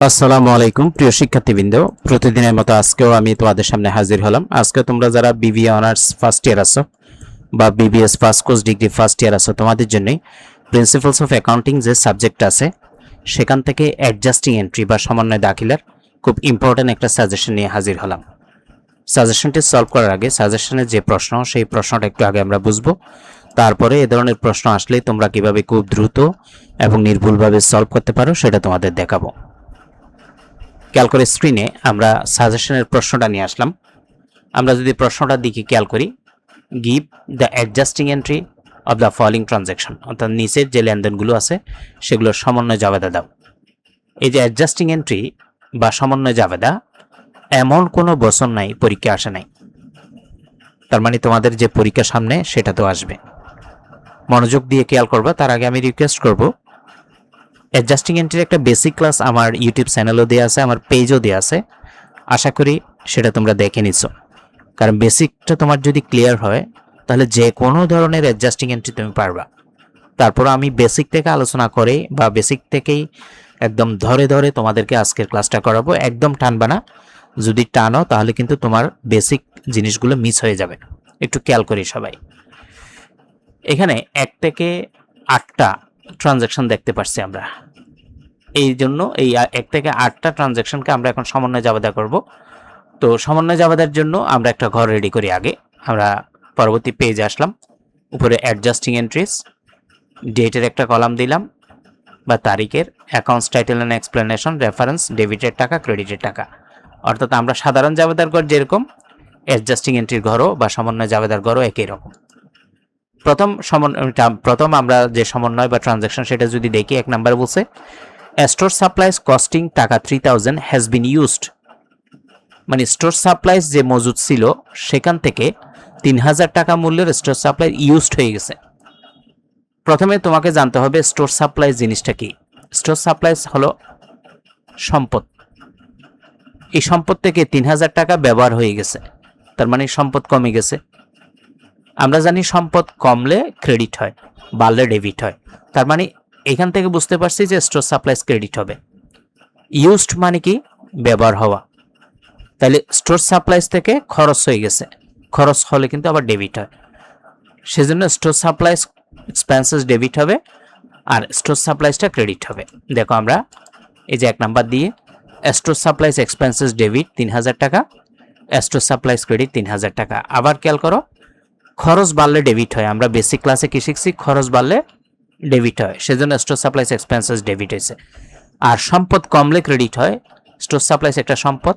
আসসালামু আলাইকুম প্রিয় শিক্ষার্থীবৃন্দ, প্রতিদিনের মতো আজকেও আমি তোমাদের সামনে হাজির হলাম। আজকে তোমরা যারা বিবিএ অনার্স ফার্স্ট ইয়ার আছো বা BBS first course degree first year আছো, তোমাদের জন্যই প্রিন্সিপালস অফ অ্যাকাউন্টিং যে সাবজেক্ট আছে সেখান থেকে অ্যাডজাস্টিং এন্ট্রি বা সমন্বয় দাখিলার খুব ইম্পর্ট্যান্ট একটা সাজেশন নিয়ে হাজির হলাম। সাজেশনটি সলভ করার আগে সাজেশনের যে প্রশ্ন সেই প্রশ্নটা একটু আগে আমরা বুঝবো, তারপরে এ ধরনের প্রশ্ন আসলে তোমরা কিভাবে খুব দ্রুত এবং নির্ভুলভাবে সলভ করতে পারো সেটা তোমাদের দেখাবো। খেয়াল করে স্ক্রিনে আমরা সাজেশনের প্রশ্নটা নিয়ে আসলাম। আমরা যদি প্রশ্নটার দিকে খেয়াল করি, give the adjusting entry of the following transaction, অর্থাৎ নিচের যে লেনদেনগুলো আছে সেগুলোর সমন্বয় জাবেদা দাও। এই যে অ্যাডজাস্টিং এন্ট্রি বা সমন্বয় জাবেদা, এমন কোনো বছর নাই পরীক্ষা আসে নাই, তার মানে তোমাদের যে পরীক্ষা সামনে সেটা তো আসবে। মনোযোগ দিয়ে খেয়াল করবা। তার আগে আমি রিকোয়েস্ট করব, অ্যাডজাস্টিং এন্ট্রির একটা বেসিক ক্লাস আমার ইউটিউব চ্যানেলও দেওয়া আছে, আমার পেজও দেওয়া আছে। আশা করি সেটা তোমরা দেখে নিছো, কারণ বেসিকটা তোমার যদি ক্লিয়ার হয় তাহলে যে কোনো ধরনের অ্যাডজাস্টিং এন্ট্রি তুমি পারবা। তারপর আমি বেসিক থেকে আলোচনা করে বা বেসিক থেকেই একদম ধরে ধরে তোমাদেরকে আজকের ক্লাসটা করাবো। একদম টানবা না, যদি টানো তাহলে কিন্তু তোমার বেসিক জিনিসগুলো মিস হয়ে যাবে। একটু খেয়াল করি সবাই। এখানে 1 থেকে 8টা ট্রানজ্যাকশন দেখতে পাচ্ছি আমরা। এই জন্য এই 1 থেকে 8টা ট্রানজ্যাকশনকে আমরা এখন সমন্বয় জাবেদা করব। তো সমন্বয় জাবেদার জন্য আমরা একটা ঘর রেডি করি। আগে আমরা পরবর্তী পেজে আসলাম, উপরে অ্যাডজাস্টিং এন্ট্রিজ, ডেটের একটা কলাম দিলাম বা তারিখের, accounts title and explanation, reference, ডেবিটের টাকা, ক্রেডিটের টাকা। অর্থাৎ আমরা সাধারণ জাবেদার ঘর যেরকম, অ্যাডজাস্টিং এন্ট্রির ঘরও বা সমন্বয় জাবেদার ঘরও একই রকম। প্রথম আমরা যে সমন্বয় বা ট্রানজ্যাকশন সেটা যদি দেখি, 1 নাম্বার বলছে স্টোর সাপ্লাইজ কস্টিং টাকা 3000 হ্যাজ বিন ইউজড, মানে স্টোর সাপ্লাইজ যে মজুদ ছিল সেখান থেকে 3000 টাকা মূল্যের স্টোর সাপ্লাই ইউজড হয়ে গেছে। প্রথমে তোমাকে জানতে হবে স্টোর সাপ্লাইজ জিনিসটা কি। স্টোর সাপ্লাইজ হলো সম্পদ। এই সম্পদ থেকে 3000 টাকা ব্যবহার হয়ে গেছে, তার মানে সম্পদ কমে গেছে। আমরা জানি সম্পদ কমলে ক্রেডিট হয়, বাড়লে ডেবিট হয়। তার মানে এখান থেকে বুঝতে পারছি যে স্টোর সাপ্লাইজ ক্রেডিট হবে। ইউজড মানে কি? ব্যবহার হওয়া। তাহলে স্টোর সাপ্লাইজ থেকে খরচ হয়ে গেছে, খরচ হলে কিন্তু আবার ডেবিট হয়, সেজন্য স্টোর সাপ্লাইজ এক্সপেন্সেস ডেবিট হবে আর স্টোর সাপ্লাইজটা ক্রেডিট হবে। দেখো আমরা এই যে 1 নাম্বার দিয়ে স্টোর সাপ্লাইজ এক্সপেন্সেস ডেবিট 3000 টাকা, স্টোর সাপ্লাইজ ক্রেডিট 3000 টাকা। আবার খেয়াল করো, খরচ বাড়লে ডেবিট হয়। আমরা বেসিক ক্লাসে কি শিখছি? খরচ বাড়লে ডেবিট হয়, সেজন্য স্টোর সাপ্লাইজ এক্সপেন্সেস ডেবিট হয়েছে। আর সম্পদ কমলে ক্রেডিট হয়। স্টোর সাপ্লাইজ একটা সম্পদ,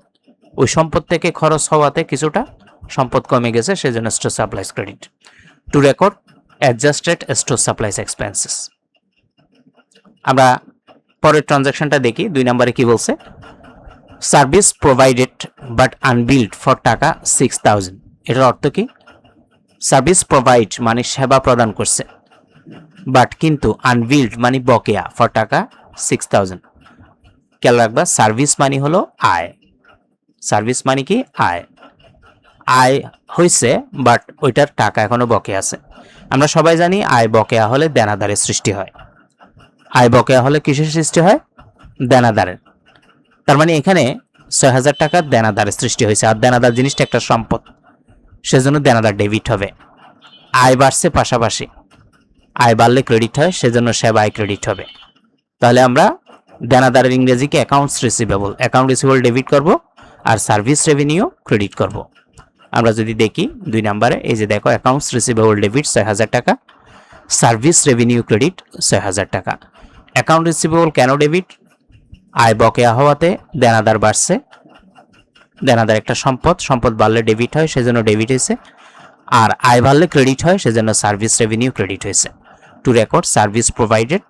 ওই সম্পদ থেকে খরচ হওয়াতে কিছুটা সম্পদ কমে গেছে, সেজন্য store supplies credit. Two record adjusted store supplies expenses. আমরা পরের ট্রানজ্যাকশনটা দেখি। 2 নম্বরে কি বলছে? Service provided but unbilled for টাকা 6000। এটার অর্থ কি? সার্ভিস প্রোভাইড মানে সেবা প্রদান করছে, বাট কিন্তু আনবিল্ড মানে বকেয়া, ফর টাকা 6000। খেয়াল রাখবা, সার্ভিস মানে হলো আয়। সার্ভিস মানে কি? আয়। আয় হয়েছে বাট ওইটার টাকা এখনো বকেয়া আছে। আমরা সবাই জানি আয় বকেয়া হলে দেনাদারের সৃষ্টি হয়। আয় বকেয়া হলে কিসের সৃষ্টি হয়? দেনাদারের। তার মানে এখানে 6000 টাকার দেনাদারের সৃষ্টি হয়েছে, আর দেনাদার জিনিসটা একটা সম্পদ, সেজন্য দেনাদার ডেবিট হবে। আয় বাড়ছে, পাশাপাশি আয় বাড়লে ক্রেডিট হয়, সেজন্য সেবায় ক্রেডিট হবে। তাহলে আমরা দেনাদারের ইংরেজিকে accounts receivable, account receivable debit করব আর সার্ভিস রেভিনিউ ক্রেডিট করব। আমরা যদি দেখি 2 নম্বরে, এই যে দেখো, অ্যাকাউন্টস রিসিভেবল ডেবিট 6000 টাকা, সার্ভিস রেভিনিউ ক্রেডিট 6000 টাকা। অ্যাকাউন্ট রিসিভেবল কেন ডেবিট? আয় বকেয়া হওয়াতে দেনাদার বাড়ছে, দেনাদার একটা সম্পদ, সম্পদ বাড়লে ডেবিট হয়, সেজন্য ডেবিট হয়েছে। আর আয় বাড়লে ক্রেডিট হয়, সেজন্য সার্ভিস রেভিনিউ ক্রেডিট হয়েছে। To record service provided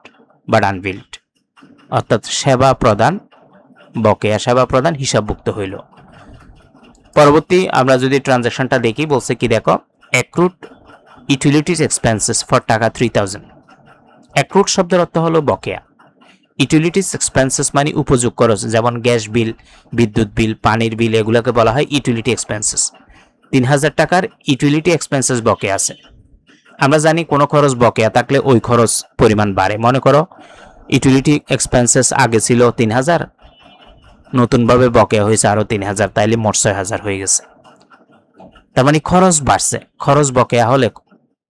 but unbilled, অর্থাৎ সেবা প্রদান, বকেয়া সেবা প্রদান হিসাবভুক্ত হইল। পরবর্তী আমরা যদি ট্রানজ্যাকশনটা দেখি, বলছে কি দেখো, অ্যাক্রুড ইউটিলিটিস এক্সপেন্সেস ফর টাকা 3000। অ্যাক্রুড শব্দের অর্থ হলো বকেয়া। ইউটিলিটিস এক্সপেন্সেস মানে উপযোগ খরচ, যেমন গ্যাস বিল, বিদ্যুৎ বিল, পানির বিল, এগুলোকে বলা হয় ইউটিলিটি এক্সপেন্সেস। 3000 টাকার ইউটিলিটি এক্সপেন্সেস বকেয়া আছে। আমরা জানি কোনো খরচ বকেয়া থাকলে ওই খরচ পরিমাণ বাড়ে। মনে করো ইউটিলিটি এক্সপেন্সেস আগে ছিল 3000, নতুনভাবে বকেয়া হয়েছে আরও 3,000, তাইলে মোট 6,000 হয়ে গেছে। তার মানে খরচ বাড়ছে, খরচ বকেয়া হলে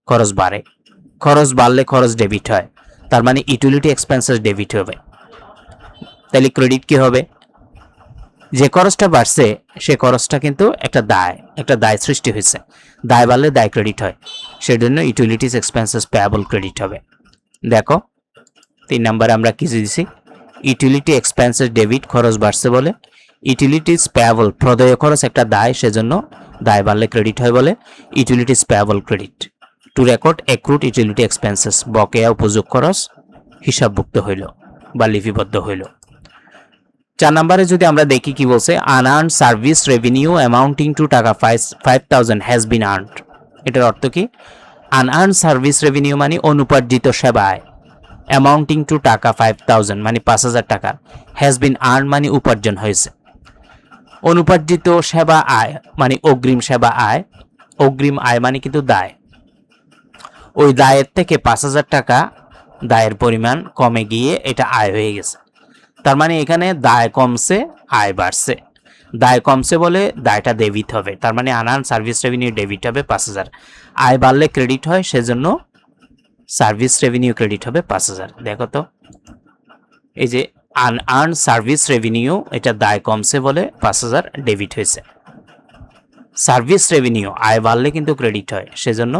খরচ বাড়ে, খরচ বাড়লে খরচ ডেবিট হয়, তার মানে ইউটিলিটি এক্সপেন্সেস ডেবিট হবে। তাহলে ক্রেডিট কি হবে? যে খরচটা বাড়ছে সে খরচটা কিন্তু একটা দায় সৃষ্টি হয়েছে, দায় বাড়লে দায় ক্রেডিট হয়, সেজন্য ইউটিলিটিস এক্সপেন্সেস পেয়াবল ক্রেডিট হবে। দেখো 3 নম্বরে আমরা কি দিয়েছি, ইউটিলিটি এক্সপেন্সেস ডেবিট, খরচ বাড়ছে বলে, ইউটিলিটিস পেয়াবল প্রদেয় খরচ একটা দায়, সেজন্য দায় বাড়লে ক্রেডিট হয় বলে utilities payable credit. Two record accrued utility expenses, বকেয়া উপযোগ খরচ হিসাবভুক্ত হইল বা লিপিবদ্ধ হইল। 4 নম্বরে যদি আমরা দেখি কি বলছে, unearned service revenue amounting to টাকা 5,000 হ্যাজ বিন আর্নড। এটার অর্থ কি? আনআর্নড সার্ভিস রেভিনিউ মানে অনুপার্জিত সেবা আয়, অ্যামাউন্টিং টু টাকা 5,000 মানে 5,000 টাকা, হ্যাজ বিন আর্ন মানে উপার্জন হয়েছে। অনুপার্জিত সেবা আয় মানে অগ্রিম সেবা আয়, অগ্রিম আয় মানে কিন্তু দায়, ওই দায়ের থেকে 5,000 টাকা দায়ের পরিমাণ কমে গিয়ে এটা আয় হয়ে গেছে। তার মানে এখানে দায় কমছে, আয় বাড়ছে, দায় কমছে বলে দায়টা ডেবিট হবে, তার মানে আনআর্নড সার্ভিস রেভিনিউ ডেবিট হবে 5,000, আয় বাড়লে ক্রেডিট হয়, সেজন্য সার্ভিস রেভিনিউ ক্রেডিট হবে 5,000। দেখো তো এই যে আনআর্নড সার্ভিস রেভিনিউ, এটা দায় কমছে বলে 5,000 ডেবিট হয়েছে। সার্ভিস রেভিনিউ আয় বাড়লে কিন্তু ক্রেডিট হয়, সেজন্য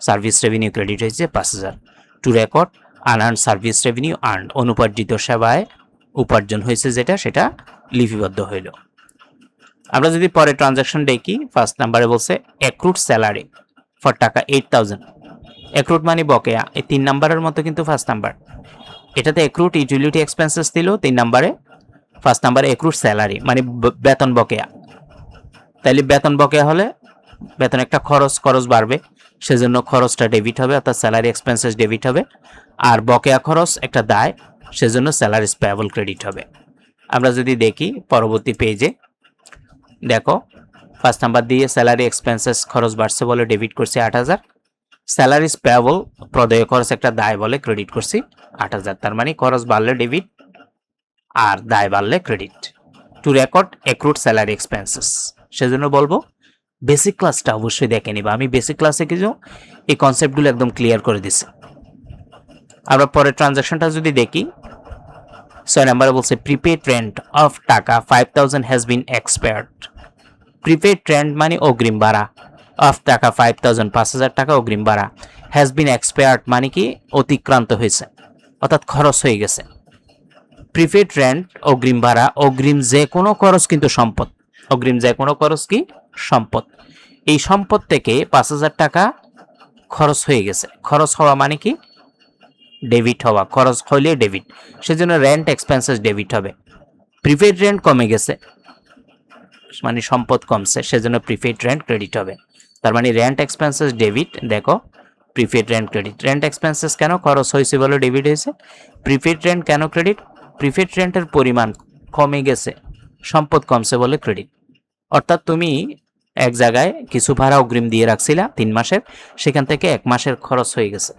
সার্ভিস রেভিনিউ ক্রেডিট হয়েছে 5,000। To record unearned service revenue earned, অনুপার্জিত সেবায় উপার্জন হয়েছে যেটা, সেটা লিপিবদ্ধ হইল। আমরা যদি পরে ট্রানজাকশন দেখি, ফার্স্ট নাম্বারে বলছে অ্যাক্রুড স্যালারি ফর টাকা 8,000, অ্যাক্রুড মানে বকেয়া, এই 3 নাম্বারের মতো কিন্তু ফার্স্ট নাম্বার, এটাতে অ্যাক্রুড ইউটিলিটি এক্সপেন্সেস দিল 3 নাম্বারে, ফার্স্ট নাম্বারে অ্যাক্রুড স্যালারি মানে বেতন বকেয়া। তাইলে বেতন বকেয়া হলে বেতন একটা খরচ বাড়বে, সেজন্য খরচটা ডেবিট হবে, অর্থাৎ স্যালারি এক্সপেন্সেস ডেবিট হবে, আর বকেয়া খরচ একটা দায়, সেজন্য স্যালারিস পেয়াবল ক্রেডিট হবে। আমরা যদি দেখি পরবর্তী পেজে, দেখো ফার্স্ট নাম্বার দিয়ে স্যালারি এক্সপেন্সেস খরচ বাড়ছে বলে ডেবিট করছি 8,000, স্যালারিস পেয়াবল প্রদেয় খরচ একটা দায় বলে ক্রেডিট করছি 8,000, তার মানে খরচ বাড়লে ডেবিট আর দায় বাড়লে credit. Two record accrued salary expenses, সেজন্য বলবো বেসিক ক্লাসটা অবশ্যই দেখে নিবা, আমি বেসিক ক্লাসে কিছু এই কনসেপ্টগুলো একদম ক্লিয়ার করে দিছি। আমরা পরে ট্রানজাকশনটা যদি দেখি, 6 নম্বরে বলছে প্রিপেড রেন্ট অফ টাকা 5,000 has been expired. Prepaid rent মানে অগ্রিম ভাড়া, অফ টাকা 5,000 5,000 টাকা অগ্রিম ভাড়া, হ্যাজ বিন এক্সপায়ার্ড মানে কি অতিক্রান্ত হয়েছে, অর্থাৎ খরচ হয়ে গেছে। প্রিপেড রেন্ট অগ্রিম ভাড়া, অগ্রিম যে কোনো খরচ কিন্তু সম্পদ, অগ্রিম যে কোনো খরচ কি সম্পদ, এই সম্পদ থেকে 5,000 টাকা খরচ হয়ে গেছে, খরচ হওয়া মানে কি ডেবিট হওয়া, খরচ হইলে ডেবিট, সেজন্য রেন্ট এক্সপেন্সেস ডেবিট হবে। প্রিপেড রেন্ট কমে গেছে মানে সম্পদ কমছে, সেজন্য প্রিপেড রেন্ট ক্রেডিট হবে, তার মানে রেন্ট এক্সপেন্সেস ডেবিট। দেখো prepaid rent credit, rent expenses কেন, খরচ হয়েছে বলে ডেবিট হয়েছে, প্রিপেড রেন্ট কেন ক্রেডিট, প্রিপেড রেন্টের পরিমাণ কমে গেছে, সম্পদ কমছে বলে ক্রেডিট। অর্থাৎ তুমি এক জায়গায় কিছু ভাড়া অগ্রিম দিয়ে রাখছিলা 3 মাসের, সেখান থেকে 1 মাসের খরচ হয়ে গেছে,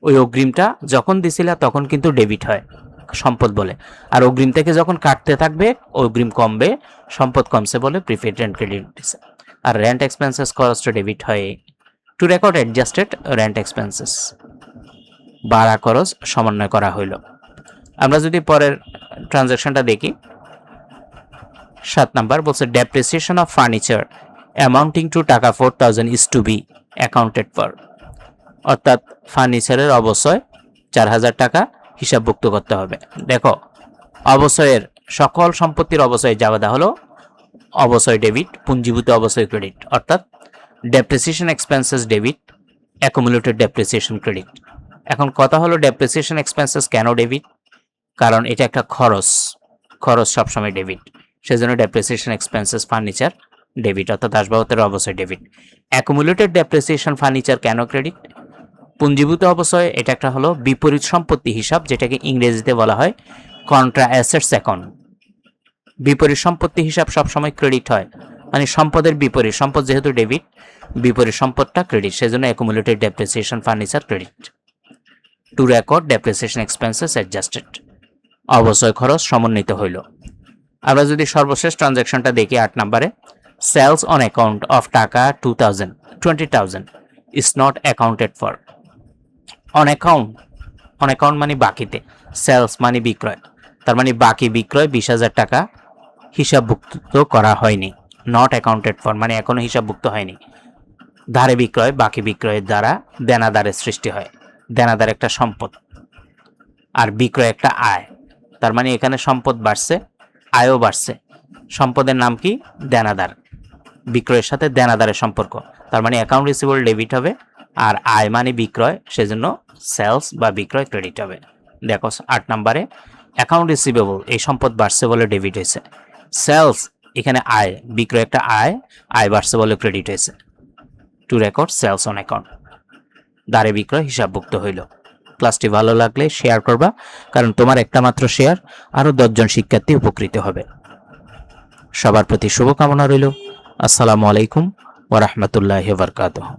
ওই অগ্রিমটা যখন দিছিলা তখন কিন্তু ডেবিট হয় সম্পদ বলে, আর অগ্রিম থেকে যখন কাটতে থাকবে অগ্রিম কমবে, সম্পদ কমছে বলে প্রিপেড রেন্ট ক্রেডিট দিছে, আর রেন্ট এক্সপেন্সেস খরচটা ডেবিট হয়। Two record adjusted rent expenses, ভাড়া খরচ সমন্বয় করা হইল। আমরা যদি পরের ট্রানজাকশনটা দেখি, 7 নাম্বার বলছে depreciation of furniture amounting to টাকা 4,000 is to be accounted for, অর্থাৎ ফার্নিচারের অবশ্যই 4,000 টাকা হিসাবভুক্ত করতে হবে। দেখো অবশ্যয়ের সকল সম্পত্তির অবশ্যই যাওয়া হলো অবশ্যই ডেবিট, পুঞ্জীভূত অবশ্যই ক্রেডিট, অর্থাৎ depreciation expenses debit, accumulated depreciation credit. এখন কথা হলো ডেপ্রিসিয়েশন এক্সপেন্সেস কেন ডেবিট, কারণ এটা একটা খরচ, খরচ সবসময় ডেবিট, সেজন্য ডেপ্রিসিয়েশন এক্সপেন্সেস ফার্নিচার ডেবিট, অর্থাৎ আসবাবপত্রের অবশ্যই ডেবিট। অ্যাকুমুলেটেড ডেপ্রিসিয়েশন ফার্নিচার কেন ক্রেডিট, পুঞ্জীভূত অবশ্যই এটা একটা হলো বিপরীত সম্পত্তি হিসাব, যেটাকে ইংরেজিতে বলা হয় কন্ট্রা অ্যাসেটস অ্যাকাউন্ট। বিপরীত সম্পত্তি হিসাব সবসময় ক্রেডিট হয়, মানে সম্পদের বিপরীত, সম্পদ যেহেতু ডেবিট, বিপরীত সম্পদটা ক্রেডিট, সেজন্য accumulated depreciation furniture credit. Two record depreciation expenses adjusted, অবশ্যই খরচ সমন্বিত হইল। আমরা যদি সর্বশেষ ট্রানজ্যাকশনটা দেখি 8 নম্বরে, সেলস অন অ্যাকাউন্ট অফ টাকা 20,000 is not accounted for. On account মানে বাকিতে, সেলস মানে বিক্রয়, তার মানে বাকি বিক্রয় 20,000 টাকা হিসাবভুক্ত করা হয়নি। নট অ্যাকাউন্টেড ফর মানে এখনো হিসাবভুক্ত হয়নি। ধারে বিক্রয় বাকি বিক্রয়ের দ্বারা দেনাদারের সৃষ্টি হয়। দেনাদার একটা সম্পদ আর বিক্রয় একটা আয়, তার মানে এখানে সম্পদ বাড়ছে, আয়ও বাড়ছে। সম্পদের নাম কি? দেনাদার। বিক্রয়ের সাথে দেনাদারের সম্পর্ক, তার মানে অ্যাকাউন্ট রিসিভেবল ডেবিট হবে, আর আয় মানে বিক্রয়, সেজন্য সেলস বা বিক্রয় ক্রেডিট হবে। দেখো 8 নম্বরে অ্যাকাউন্ট রিসিভেবল এই সম্পদ বাড়ছে বলে ডেবিট হয়েছে, সেলস এখানে আয়, বিক্রয় একটা আয় বাড়ছে বলে ক্রেডিট হয়েছে। To record sales on account, দাঁড়ে বিক্রয় হিসাবভুক্ত হইল। ক্লাসটি ভালো লাগলে শেয়ার করবা, কারণ তোমার একটা মাত্র শেয়ার আরও 10 জন শিক্ষার্থী উপকৃত হবে। সবার প্রতি শুভকামনা রইল। আসসালামু আলাইকুম ওয়া রাহমাতুল্লাহি ওয়া বারাকাতুহু।